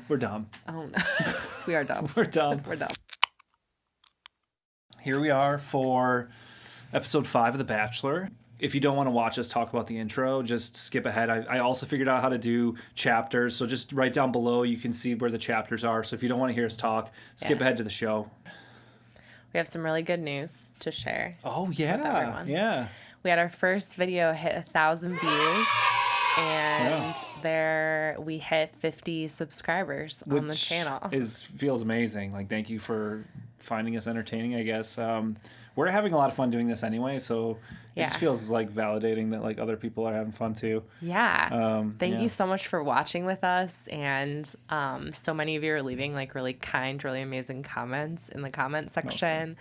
We're dumb. Oh no. We are dumb. We're dumb. We're dumb. Here we are for episode 5 of The Bachelor. If you don't want to watch us talk about the intro, just skip ahead. I also figured out how to do chapters, so just right down below you can see where the chapters are. So if you don't want to hear us talk, skip ahead to the show. We have some really good news to share. Oh, with yeah. everyone. Yeah. We had our first video hit 1,000 views, and there we hit 50 subscribers on the channel. Feels amazing. Like, thank you for finding us entertaining, I guess. We're having a lot of fun doing this anyway, so it just feels like validating that like other people are having fun too. Yeah. Thank you so much for watching with us, and so many of you are leaving like really kind, really amazing comments in the comment section.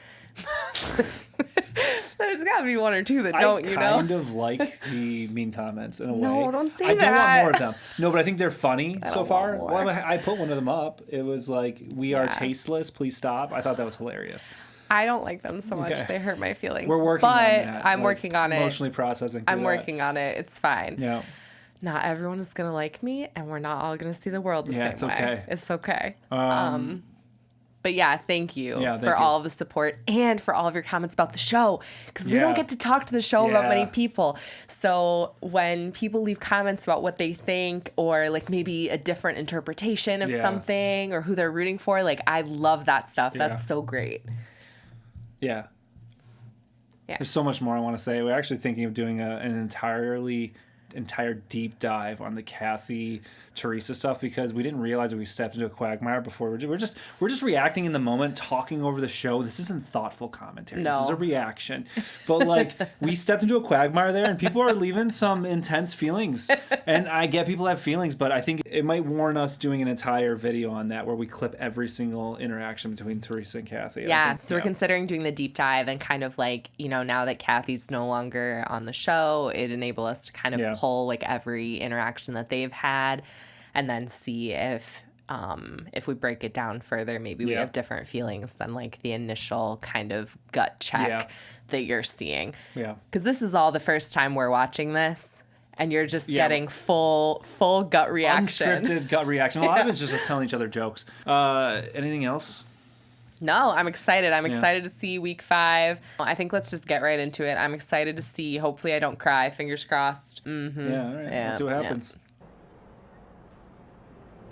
There's got to be one or two that don't, you know? I kind of like the mean comments in a way. No, don't say that. I do want more of them. No, but I think they're funny so far. Well, I put one of them up. It was like, "We are tasteless. Please stop." I thought that was hilarious. I don't like them so much. Okay. They hurt my feelings. We're working on that. I'm working on it. Emotionally processing. I'm working on it. It's fine. Yeah. Not everyone is going to like me, and we're not all going to see the world the same way. It's okay. It's okay. But yeah, thank you for all of the support and for all of your comments about the show, because we don't get to talk to the show about many people. So when people leave comments about what they think, or like maybe a different interpretation of something, or who they're rooting for, like I love that stuff. That's so great. Yeah. There's so much more I want to say. We're actually thinking of doing an entire deep dive on the Kathy Teresa stuff, because we didn't realize that we stepped into a quagmire before. We're just reacting in the moment, talking over the show. This isn't thoughtful commentary. No. This is a reaction. But like we stepped into a quagmire there, and people are leaving some intense feelings. And I get people have feelings, but I think it might warrant us doing an entire video on that where we clip every single interaction between Teresa and Kathy. Yeah, so we're considering doing the deep dive, and kind of like, you know, now that Kathy's no longer on the show, it enabled us to kind of pull like every interaction that they've had, and then see if we break it down further, maybe we have different feelings than like the initial kind of gut check that you're seeing. Yeah. Because this is all the first time we're watching this, and you're just getting full gut reaction. Unscripted gut reaction. A lot of it's just us telling each other jokes. Anything else? No, I'm excited. I'm excited to see week 5. I think let's just get right into it. I'm excited to see. Hopefully I don't cry. Fingers crossed. Mm-hmm. Yeah, all right. We'll see what happens.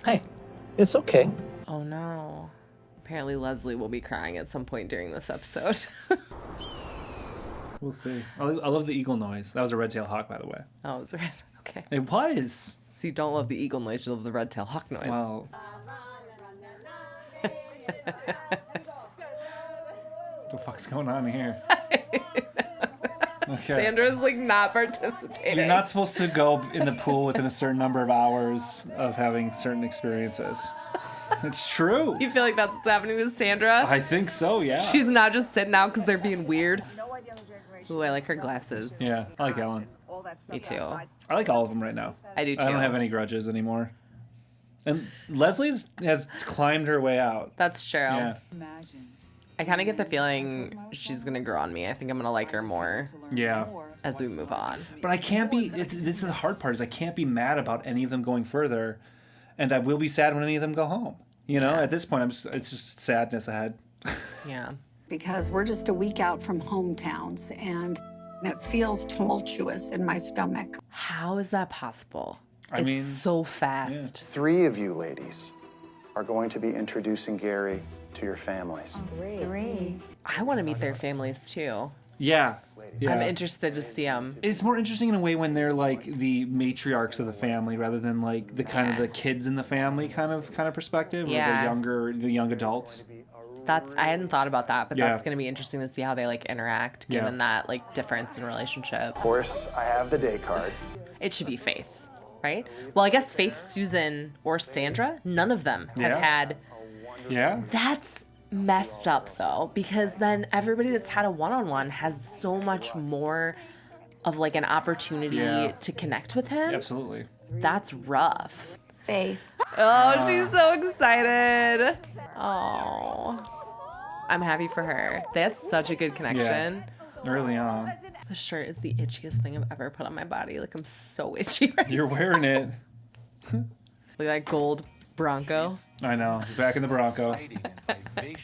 Hey, it's okay. Oh, no. Apparently Leslie will be crying at some point during this episode. We'll see. I love the eagle noise. That was a red-tailed hawk, by the way. Oh, it was red. Okay. It was. So you don't love the eagle noise, you love the red-tailed hawk noise. Well... What the fuck's going on here? Okay. Sandra's like not participating. You're not supposed to go in the pool within a certain number of hours of having certain experiences. It's true. You feel like that's what's happening to Sandra? I think so, yeah. She's not just sitting out because they're being weird. Ooh, I like her glasses. Yeah, I like Ellen. Me too. I like all of them right now. I do too. I don't have any grudges anymore. And Leslie has climbed her way out. That's true. Yeah. I kind of get the feeling she's going to grow on me. I think I'm going to like her more. Yeah. As we move on. But I can't be, this is the hard part, is I can't be mad about any of them going further. And I will be sad when any of them go home. You know, at this point, it's just sadness ahead. Yeah. Because we're just a week out from hometowns, and it feels tumultuous in my stomach. How is that possible? I mean, so fast. 3 of you ladies are going to be introducing Gerry to your families. 3. I want to meet their families too. Yeah. I'm interested to see them. It's more interesting in a way when they're like the matriarchs of the family rather than like the kind of the kids in the family kind of perspective, or the young adults. I hadn't thought about that, but that's going to be interesting to see how they like interact given that like difference in relationship. Of course, I have the day card. It should be Faith, right? Well, I guess Faith, Susan, or Sandra, none of them have had. Yeah. That's messed up though, because then everybody that's had a one-on-one has so much more of like an opportunity to connect with him. Absolutely. That's rough. Faith. Oh, she's so excited. Oh, I'm happy for her. They had such a good connection. Early on. The shirt is the itchiest thing I've ever put on my body. Like, I'm so itchy right You're wearing it. Look at that gold Bronco. I know. He's back in the Bronco.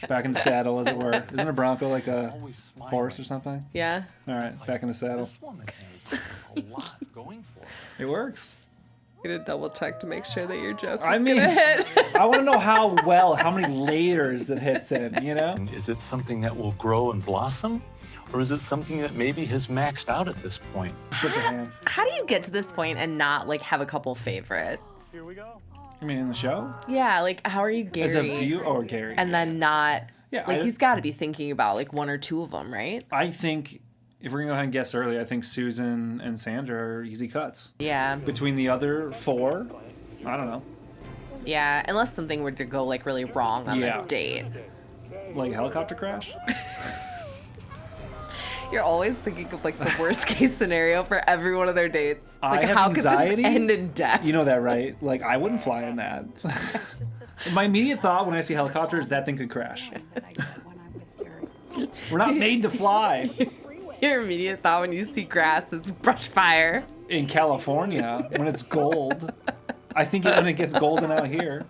Back in the saddle, as it were. Isn't a Bronco like a horse or something? Yeah. All right, back in the saddle. It works. I'm gonna double check to make sure that your joke I is mean, gonna hit. I want to know how many layers it hits in, you know? Is it something that will grow and blossom? Or is it something that maybe has maxed out at this point? Such a ham. How do you get to this point and not like have a couple favorites? Here we go. You mean in the show? Yeah, like how are you Gerry? As a view or Gerry? And then not Yeah, he's got to be thinking about like one or two of them, right? I think if we're gonna go ahead and guess early, I think Susan and Sandra are easy cuts. Yeah. Between the other 4, I don't know. Yeah, unless something were to go like really wrong on this date. Like helicopter crash? You're always thinking of like the worst case scenario for every one of their dates. Like I have how anxiety. could this end in death? You know that, right? Like I wouldn't fly in that. My immediate thought when I see helicopter is that thing could crash. We're not made to fly. Your immediate thought when you see grass is brush fire. In California, when it's gold. I think when it gets golden out here.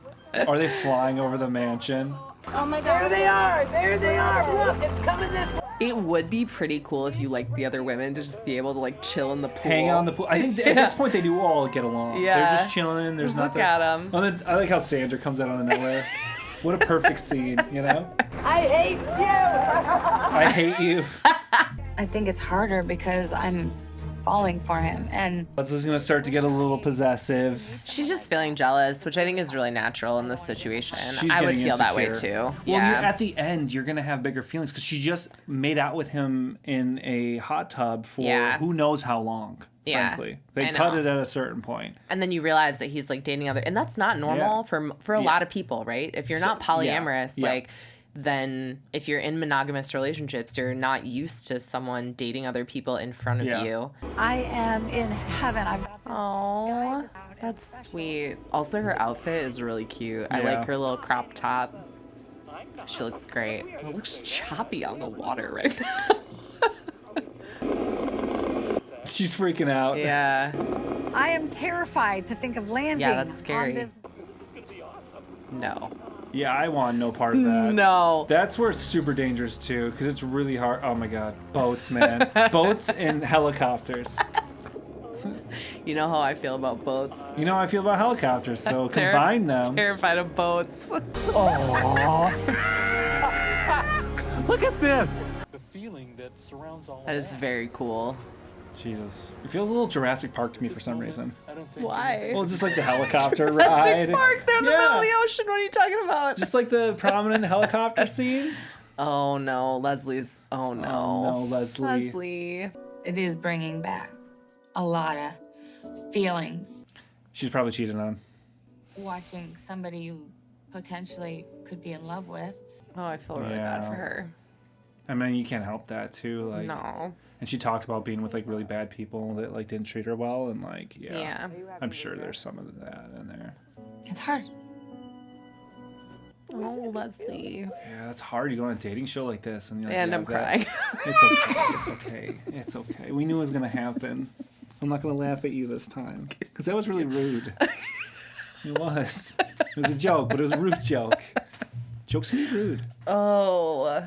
Are they flying over the mansion? Oh my God. There they are. There they are. Look, it's coming this way. It would be pretty cool if you liked the other women to just be able to like chill in the pool. Hang out in the pool. I think at this point they do all get along. Yeah. They're just chilling. There's Just look nothing. at 'em. Oh, I like how Sandra comes out of nowhere. What a perfect scene, you know? I hate you. I hate you. I think it's harder because I'm falling for him, and Leslie's gonna start to get a little possessive. She's just feeling jealous, which I think is really natural in this situation. She's I would getting feel that way insecure. too. Well, Yeah. at the end, you're gonna have bigger feelings because she just made out with him in a hot tub for who knows how long. Yeah, Frankly, they I cut know. it at a certain point. And then you realize that he's like dating other, and that's not normal for a lot of people, right? If you're not polyamorous, like then if you're in monogamous relationships, you're not used to someone dating other people in front of you. I am in heaven. I've got this Oh, that's sweet. Also, her outfit is really cute. I like her little crop top. She looks great. It looks choppy on the water right now. She's freaking out. Yeah. I am terrified to think of landing. Yeah, that's scary. On this. No. Yeah, I want no part of that. No. That's where it's super dangerous too, because it's really hard. Oh my god, boats, man, boats and helicopters. You know how I feel about boats. You know how I feel about helicopters, so combine them. Terrified of boats. Look at this! The feeling that surrounds all That is very cool. Jesus, it feels a little Jurassic Park to me for some reason. Why? Well, it's just like the helicopter Jurassic ride. Park, they're in the middle of the ocean. What are you talking about? Just like the prominent helicopter scenes. Oh no, Leslie's. Oh no. Oh no, Leslie. Leslie. it is bringing back a lot of feelings. She's probably cheated on. Watching somebody you potentially could be in love with. Oh, I feel really bad for her. I mean, you can't help that too. Like, No. And she talked about being with like really bad people that like didn't treat her well, and like, Yeah. I'm sure there's some of that in there. It's hard. Oh, Leslie. Yeah, that's hard. You go on a dating show like this, and, And I'm crying. It's okay. It's okay. It's okay. We knew it was gonna happen. I'm not gonna laugh at you this time because that was really rude. It was. It was a joke, but it was a rude joke. Jokes can be rude. Oh,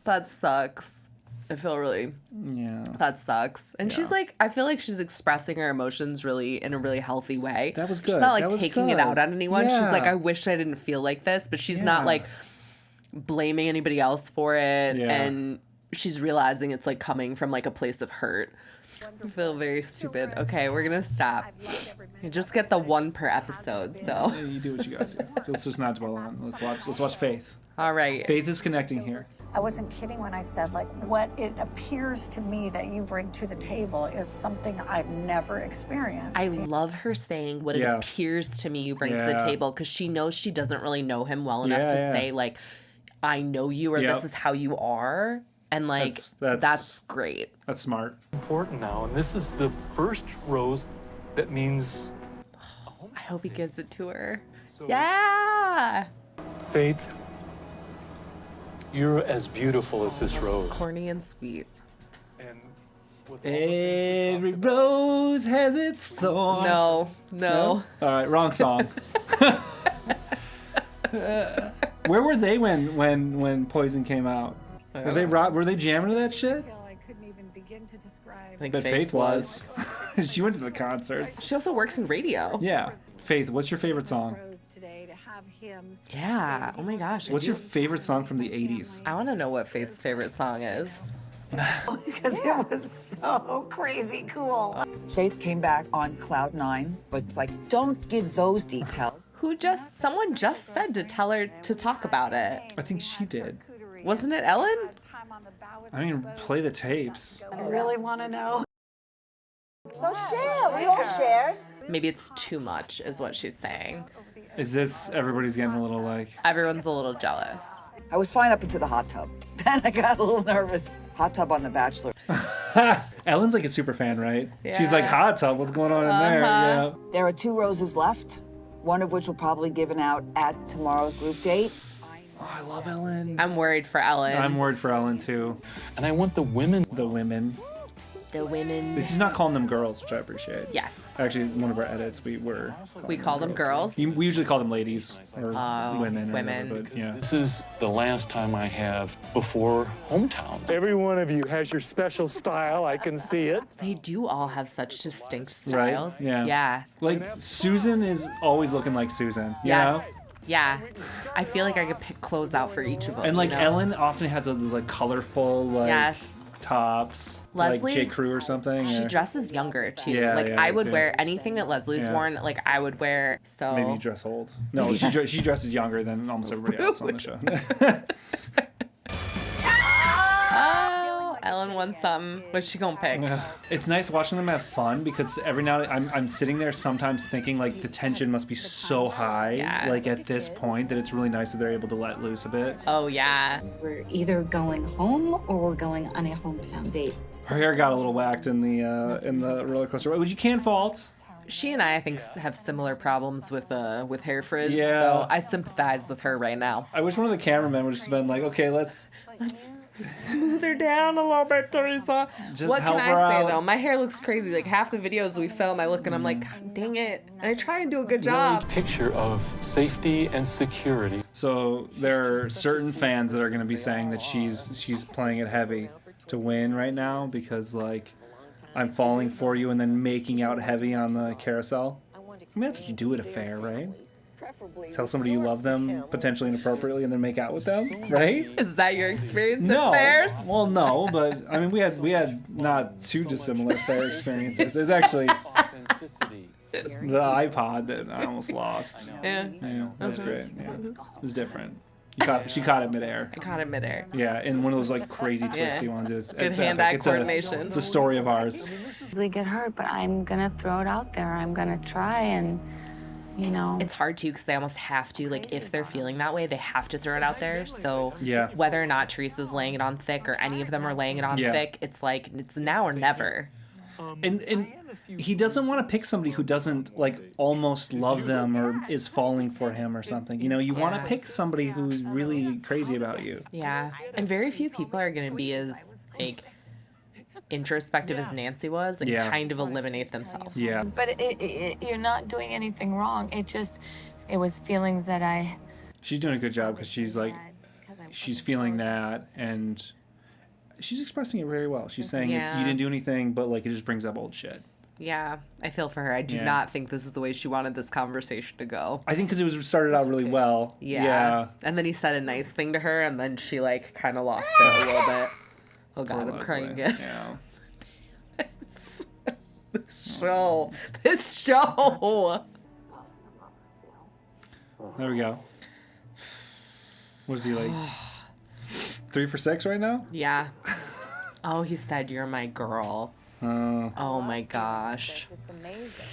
that sucks. I feel really. Yeah. That sucks. And she's like, I feel like she's expressing her emotions really in a really healthy way. That was good. She's not like That was taking it good. out on anyone. She's Yeah. like, I wish I didn't feel like this, but she's not like blaming anybody else for it. Yeah. And she's realizing it's like coming from like a place of hurt. I feel very stupid. Okay, we're gonna stop. You just get the one per episode, so. Yeah, you do what you gotta do. Let's just not dwell on. Let's watch Faith. All right. Faith is connecting here. I wasn't kidding when I said, like, what it appears to me that you bring to the table is something I've never experienced. I love her saying what it Yeah. appears to me you bring to the Yeah. table, because she knows she doesn't really know him well enough Yeah, to yeah. say, like, I know you, or Yep. this is how you are. And, like, that's great. That's smart. Important now, and this is the first rose that means I hope he gives it to her. Yeah! Faith. You're as beautiful as this rose. Corny and sweet. And Every rose has its thorn. No. All right, wrong song. Where were they when Poison came out? Were they jamming to that shit? I think But Faith was. She went to the concerts. She also works in radio. Yeah. Faith, what's your favorite song? Yeah. Oh my gosh. What's your favorite song from the 80s? I want to know what Faith's favorite song is. Because it was so crazy cool. Faith came back on cloud 9, but it's like, don't give those details. Someone just said to tell her to talk about it. I think she did. Wasn't it Ellen? I mean, play the tapes. I really want to know. So share. We all shared. Maybe it's too much, is what she's saying. Is this everybody's getting a little like? Everyone's a little jealous. I was fine up into the hot tub. Then I got a little nervous. Hot tub on The Bachelor. Ellen's like a super fan, right? Yeah. She's like, hot tub, what's going on in there? Yeah. There are 2 roses left, one of which will probably be given out at tomorrow's group date. Oh, I love Ellen. I'm worried for Ellen. I'm worried for Ellen too. And I want the women. The women. The women. This is not calling them girls, which I appreciate. Yes. Actually, one of our edits, we call them girls. We usually call them ladies or women. Or women. whatever, but yeah. This is the last time I have before hometown. Every one of you has your special style. I can see it. They do all have such distinct styles. Right? Yeah. Yeah. Like Susan is always looking like Susan. You Yes. know? Yeah. I feel like I could pick clothes out for each of them. And like you know? Ellen often has those like colorful like tops, Leslie, like J. Crew or something. She dresses younger too. Yeah, like yeah, I would too. wear anything that Leslie's worn. Like I would wear. So maybe you dress old. No, she dresses younger than almost everybody else on the show. Oh, Ellen won something. What's she gonna pick? It's nice watching them have fun because every now and then I'm sitting there sometimes thinking like the tension must be so high like at this point that it's really nice that they're able to let loose a bit. Oh yeah. We're either going home or we're going on a hometown date. Her hair got a little whacked in the roller coaster, which you can't fault. She and I think have similar problems with hair frizz. Yeah. So I sympathize with her right now. I wish one of the cameramen would just have been like, okay, let's smooth her down a little bit, Teresa. Just what help can her I say out. though? My hair looks crazy. Like half the videos we film, I look and I'm like, God, dang it. And I try and do a good job. Picture of safety and security. So there are certain fans that are going to be saying that she's playing it heavy to win right now because like I'm falling for you and then making out heavy on the carousel. I mean that's what you do at a fair, right? Tell somebody you love them potentially inappropriately and then make out with them, right? Is that your experience at fairs? Well, no, but I mean we had not too dissimilar fair experiences. It was actually the iPod that I almost lost. Yeah. Yeah, that was great. Yeah, it was different. She caught it midair. I caught it midair. Yeah, and one of those like crazy twisty ones is good it's hand-eye epic. coordination. It's a story of ours. Easily get hurt, but I'm gonna throw it out there. I'm gonna try and, you know. It's hard too because they almost have to, like, if they're feeling that way, they have to throw it out there. So yeah. Whether or not Teresa's laying it on thick or any of them are laying it on thick, it's like it's now or never. And he doesn't want to pick somebody who doesn't like almost love them or is falling for him or something. You know, you want to pick somebody who's really crazy about you. Yeah, and very few people are going to be as like introspective as Nancy was and kind of eliminate themselves. Yeah. But you're not doing anything wrong. It was feelings that She's doing a good job because she's like, she's feeling that and she's expressing it very well. She's saying it's you didn't do anything, but like it just brings up old shit. Yeah, I feel for her. I do not think this is the way she wanted this conversation to go. I think because it was started out really well. Yeah. And then he said a nice thing to her, and then she like kind of lost it a little bit. Oh God, I'm crying again. Yeah. This show. There we go. What is he like? 3 for 6 right now? Yeah. Oh, he said you're my girl. Oh my gosh. it's amazing.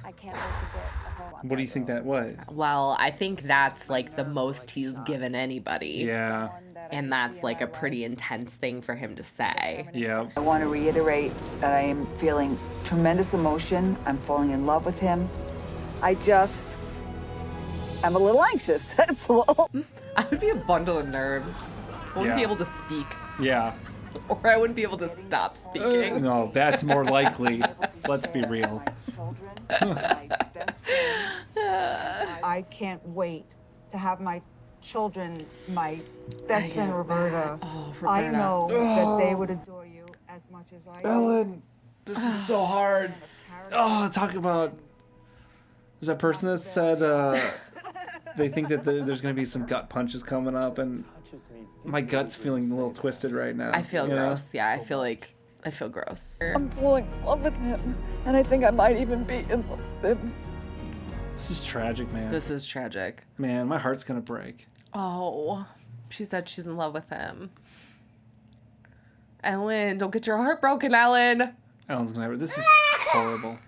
I can't wait to get a whole lot. What do you think that what? Well, I think that's like the most he's given anybody. Yeah. And that's like a pretty intense thing for him to say. Yeah. I want to reiterate that I am feeling tremendous emotion. I'm falling in love with him. I'm a little anxious, that's all. I would be a bundle of nerves. I wouldn't be able to speak. Yeah. Or I wouldn't be able to stop speaking. No, that's more likely. Let's be real. I can't wait to have my children, my best friend Roberta. Oh, Roberta. I know that they would adore you as much as I do. Ellen, this is so hard. Oh, talk about... There's that person that said they think that there's going to be some gut punches coming up, and my gut's feeling a little twisted right now. I feel gross. Yeah, I feel gross. I'm falling in love with him, and I think I might even be in love with him. This is tragic, man. This is tragic. Man, my heart's going to break. Oh, she said she's in love with him. Ellen, don't get your heart broken, Ellen. Ellen's going to have it. This is horrible.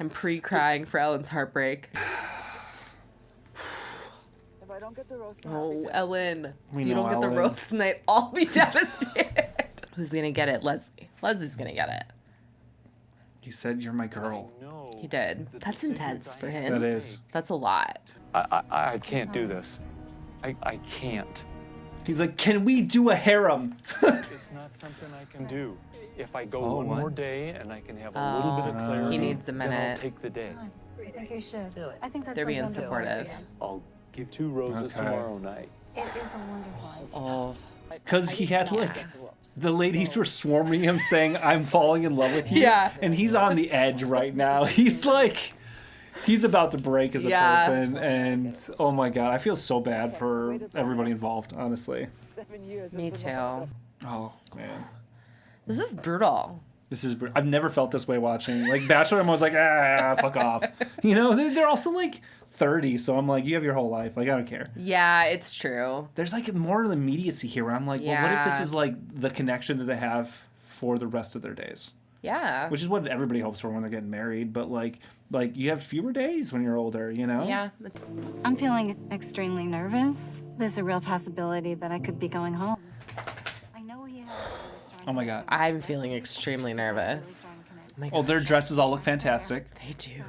I'm pre-crying for Ellen's heartbreak. If I don't get the roast, Oh, Ellen. We If you know don't get the Ellen. roast tonight, I'll be devastated. Who's going to get it? Leslie. Leslie's going to get it. He said, "You're my girl." He did. That's intense for him. That is. That's a lot. I can't do this. I can't. He's like, "Can we do a harem?" It's not something I can do. If I go one what? more day and I can have a little bit of clarity, He needs a then I'll minute. take the day. I think you should do it. I think that's They're being something to supportive. work I'll give 2 roses Okay. tomorrow night. in. It is a wonderful. Oh, Because he had like the ladies were swarming him saying, "I'm falling in love with you." Yeah. And he's on the edge right now. He's like, he's about to break as a Yeah. person. And oh my God, I feel so bad for everybody involved, honestly. 7 years. me too. Oh man. This is brutal. This is, I've never felt this way watching. Like Bachelor, I'm always like, fuck off. You know, they're also like 30, so I'm like, you have your whole life. Like, I don't care. Yeah, it's true. There's like more of the immediacy here where I'm like, well, what if this Yeah. is like the connection that they have for the rest of their days? Yeah. Which is what everybody hopes for when they're getting married, but like you have fewer days when you're older, you know? Yeah. I'm feeling extremely nervous. There's a real possibility that I could be going home. I know he has. Oh my God. I'm feeling extremely nervous. Oh, their dresses all look fantastic. They do.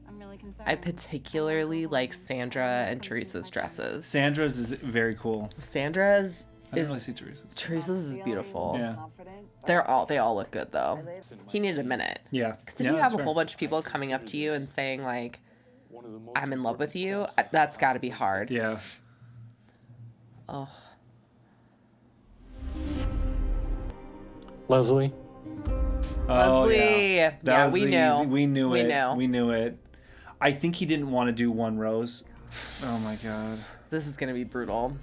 I'm really concerned. I particularly like Sandra and Teresa's dresses. Sandra's is very cool. Sandra's I didn't really see Teresa's. Teresa's is beautiful. Yeah. They all look good though. He needed a minute. Yeah. Because if you have a whole bunch of people coming up to you and saying like, "I'm in love with you," that's got to be hard. Yeah. Oh. Leslie? Oh, Leslie. yeah. That Yeah, was we the knew. easy- we knew We it. knew. We knew it. I think he didn't want to do one rose. Oh my God. This is gonna be brutal.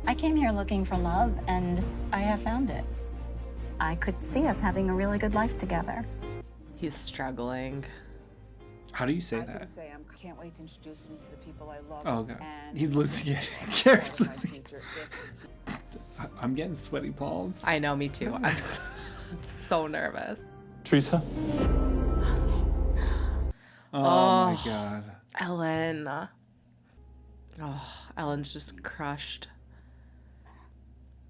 I came here looking for love, and I have found it. I could see us having a really good life together. He's struggling. How do you say I that? can say I can't wait to introduce him to the people I love. Oh God. And He's losing it. Gary's my losing it. future I'm getting sweaty palms. I know, me too. I'm so nervous. Teresa? Oh my God. Ellen. Oh, Ellen's just crushed.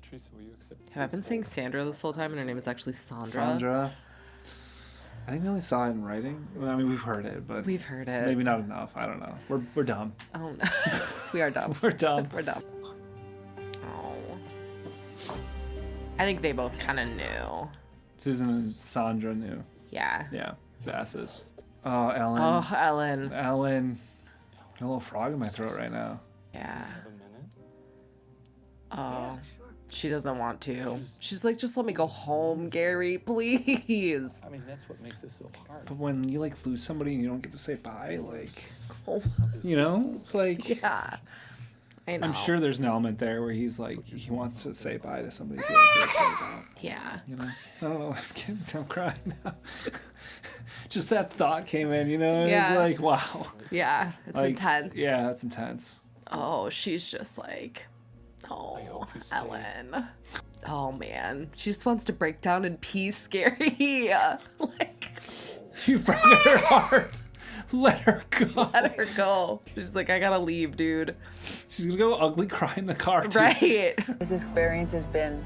Teresa, will you accept? Have I been saying Sandra this whole time and her name is actually Sandra? Sandra. I think we only saw it in writing. Well, I mean, we've heard it, but We've heard it. maybe not enough. I don't know. We're dumb. Oh no. We are dumb. We're dumb. We're dumb. Oh. I think they both kind of knew. Susan and Sandra knew. Yeah. Yeah. Basses. Oh, Ellen. Oh, Ellen. Ellen. A little frog in my throat right now. Yeah. Oh. She doesn't want to. She's like, just let me go home, Gerry, please. I mean, that's what makes this so hard. But when you like lose somebody and you don't get to say bye, like, Oh. you know, like, Yeah. I know. I'm sure there's an element there where he's like, he wants to say bye to somebody he really cares about. Yeah. You know, I don't know. I'm crying now. Just that thought came in, you know, and Yeah. it's like, wow. Yeah. It's Like, intense. Yeah, it's intense. Oh, she's just like, oh, Ellen. Oh, man. She just wants to break down in peace, Gerry. Like, You broke her heart. Let her go. let her go. She's like, I gotta leave, dude. She's gonna go ugly cry in the car. Too. Right. This experience has been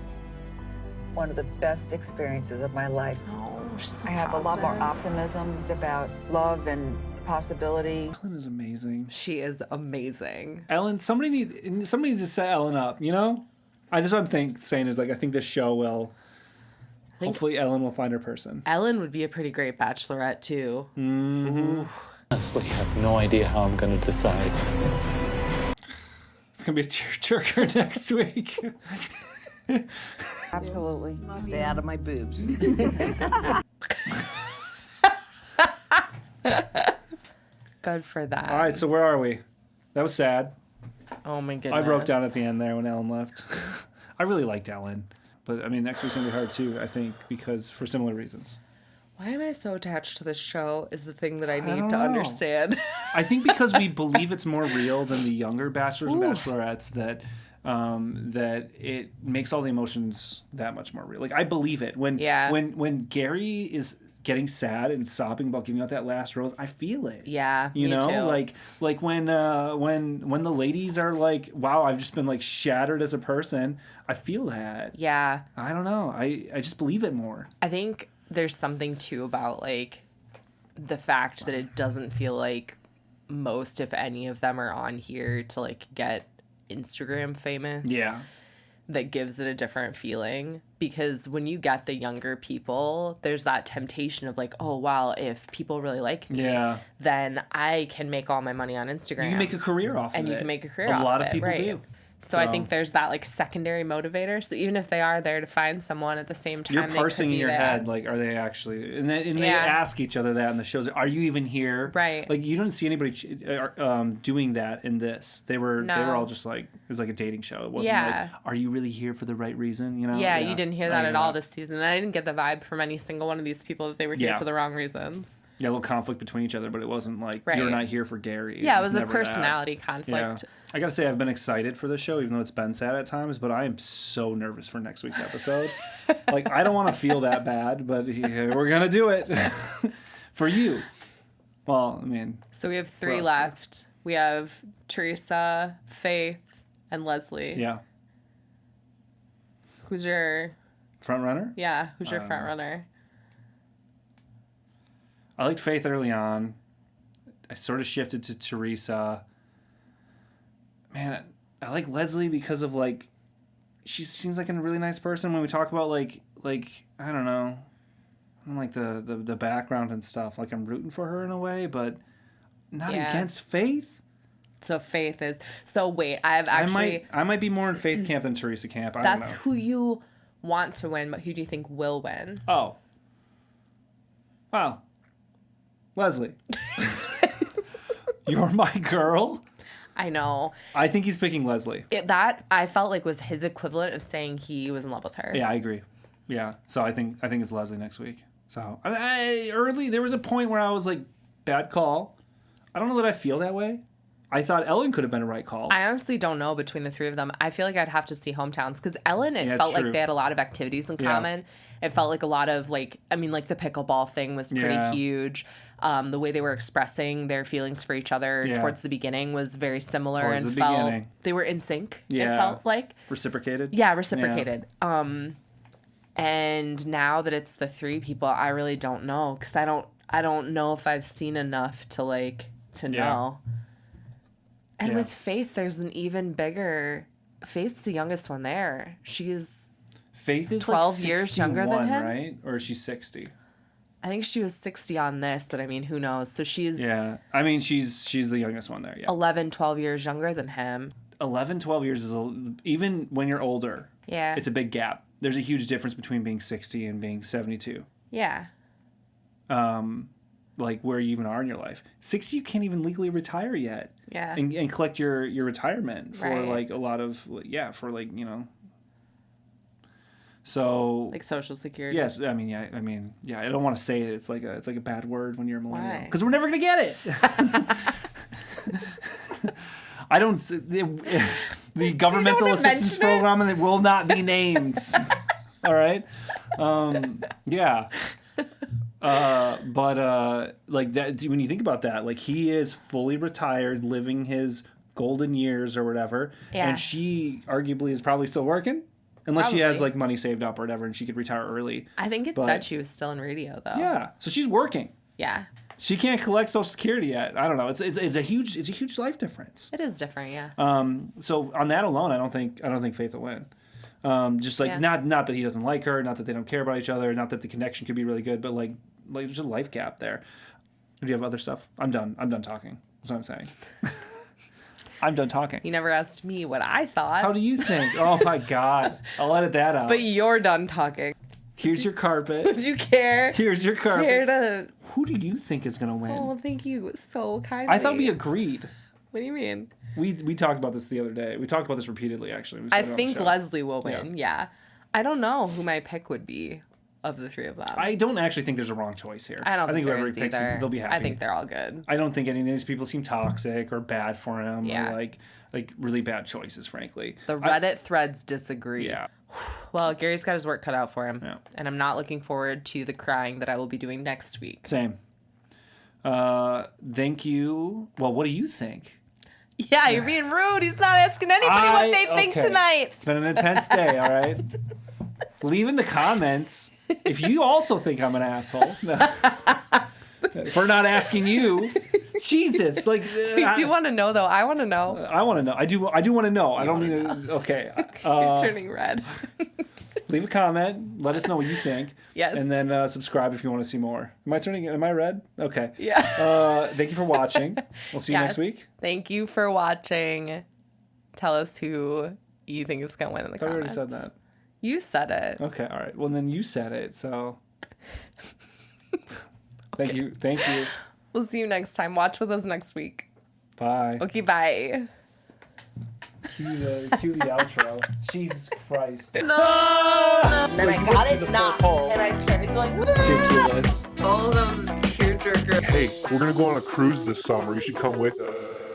one of the best experiences of my life. Oh, she's so I have a lot more positive. optimism about love and possibility. Ellen is amazing. She is amazing. Ellen, somebody needs to set Ellen up. You know, that's what I'm saying is like I think this show will. Hopefully, Ellen will find her person. Ellen would be a pretty great bachelorette, too. Mm-hmm. Honestly, I have no idea how I'm going to decide. gonna be a tearjerker next week. Absolutely. Stay out of my boobs. Good for that. All right, so where are we? That was sad. Oh my goodness. I broke down at the end there when Ellen left. I really liked Ellen, but I mean next week's gonna be hard too. I think because for similar reasons. Why am I so attached to this show is the thing that I need to understand. I think because we believe it's more real than the younger bachelors and bachelorettes that it makes all the emotions that much more real. Like I believe it. When Gerry is getting sad and sobbing about giving out that last rose, I feel it. Yeah, you know, too. like when the ladies are like, wow, I've just been like shattered as a person. I feel that. Yeah. I don't know. I just believe it more. I think there's something too about like the fact that it doesn't feel like most, if any of them are on here to like get Instagram famous. Yeah. That gives it a different feeling, because when you get the younger people, there's that temptation of like, oh wow, if people really like me, then I can make all my money on Instagram. You can make a career off of it. And you can make a career off of it. A lot of people do. So I think there's that like secondary motivator. So even if they are there to find someone at the same time, you're parsing in your head like, are they actually? And they ask each other that in the shows. Are you even here? Right. Like you don't see anybody doing that in this. They were all just like it was like a dating show. It wasn't like, are you really here for the right reason? You know? Yeah, you didn't hear that at all this season. I didn't get the vibe from any single one of these people that they were here for the wrong reasons. Yeah, a little conflict between each other, but it wasn't like you're not here for Gerry. Yeah, it was a personality conflict. Yeah. I gotta say, I've been excited for the show, even though it's been sad at times. But I am so nervous for next week's episode. Like, I don't want to feel that bad, but we're gonna do it for you. Well, I mean, so we have 3 left. We have Teresa, Faith, and Leslie. Yeah. Who's your front runner? Yeah, who's your front runner? I liked Faith early on. I sort of shifted to Teresa. Man, I like Leslie because of like, she seems like a really nice person. When we talk about like I don't know, like the background and stuff. Like I'm rooting for her in a way, but not against Faith. So Faith is. So wait, I've actually. I might be more in Faith camp than Teresa camp. That's who you want to win, but who do you think will win? Oh. Wow. Leslie. You're my girl. I know. I think he's picking Leslie. That I felt like was his equivalent of saying he was in love with her. Yeah, I agree. Yeah, so I think it's Leslie next week. So there was a point where I was like, bad call. I don't know that I feel that way. I thought Ellen could have been a right call. I honestly don't know between the 3 of them. I feel like I'd have to see hometowns because Ellen, it felt like they had a lot of activities in common. It felt like a lot of like, I mean, like the pickleball thing was pretty huge. The way they were expressing their feelings for each other towards the beginning was very similar and felt they were in sync. Yeah. It felt like reciprocated. Yeah, reciprocated. Yeah. And now that it's the 3 people, I really don't know because I don't know if I've seen enough to know. And with Faith, there's an even bigger. Faith's the youngest one there. Faith is 12 like years younger than him, right? Or is she 60? I think she was 60 on this, but I mean, who knows? So she's I mean, she's the youngest one there. Yeah, 11, 12 years younger than him. 11, 12 years is even when you're older. Yeah, it's a big gap. There's a huge difference between being 60 and being 72. Yeah. Like where you even are in your life. 60, you can't even legally retire yet. Yeah. And collect your retirement for like a lot of for like, you know. So like Social Security. Yes, I mean I don't want to say it. It's like a bad word when you're a millennial because we're never gonna get it. I don't. The governmental assistance program and it will not be named. All right. Yeah. But like that, when you think about that, like he is fully retired, living his golden years or whatever, and she arguably is probably still working, unless she has like money saved up or whatever, and she could retire early. I think it said she was still in radio though. Yeah, so she's working. Yeah. She can't collect Social Security yet. I don't know. It's a huge life difference. It is different, yeah. So on that alone, I don't think Faith will win. Just like not that he doesn't like her, not that they don't care about each other, not that the connection could be really good, but like there's a life gap there. Do you have other stuff? I'm done talking. That's what I'm saying. I'm done talking. You never asked me what I thought. How do you think? Oh my God. I'll edit that out. But you're done talking. Here's your carpet. Would you care? Here's your carpet. Care to... Who do you think is going to win? Oh, thank you so kindly. I thought we agreed. What do you mean? We talked about this the other day. We talked about this repeatedly, actually. I think Leslie will win, yeah. I don't know who my pick would be of the three of them. I don't actually think there's a wrong choice here. I don't think whoever there he picks, either. they'll be happy. I think they're all good. I don't think any of these people seem toxic or bad for him. Yeah. Or like really bad choices, frankly. The Reddit threads disagree. Yeah. Well, Gary's got his work cut out for him. Yeah. And I'm not looking forward to the crying that I will be doing next week. Same. Thank you. Well, what do you think? Yeah, you're being rude. He's not asking anybody what they think tonight. It's been an intense day, all right? Leave in the comments if you also think I'm an asshole. For not asking you. Jesus. Like, I do want to know, though. I want to know. I want to know. I do want to know. I don't mean to. Okay. You're turning red. Leave a comment. Let us know what you think. Yes. And then subscribe if you want to see more. Am I red? Okay. Yeah. Thank you for watching. We'll see you next week. Thank you for watching. Tell us who you think is going to win in the comments. I already said that. You said it. Okay. All right. Well, then you said it. So thank you. Thank you. We'll see you next time. Watch with us next week. Bye. Okay, bye. Cue the outro. Jesus Christ. No. Then I got it knocked, and I started going. Ridiculous. All those tearjerker. Hey, we're gonna go on a cruise this summer. You should come with us.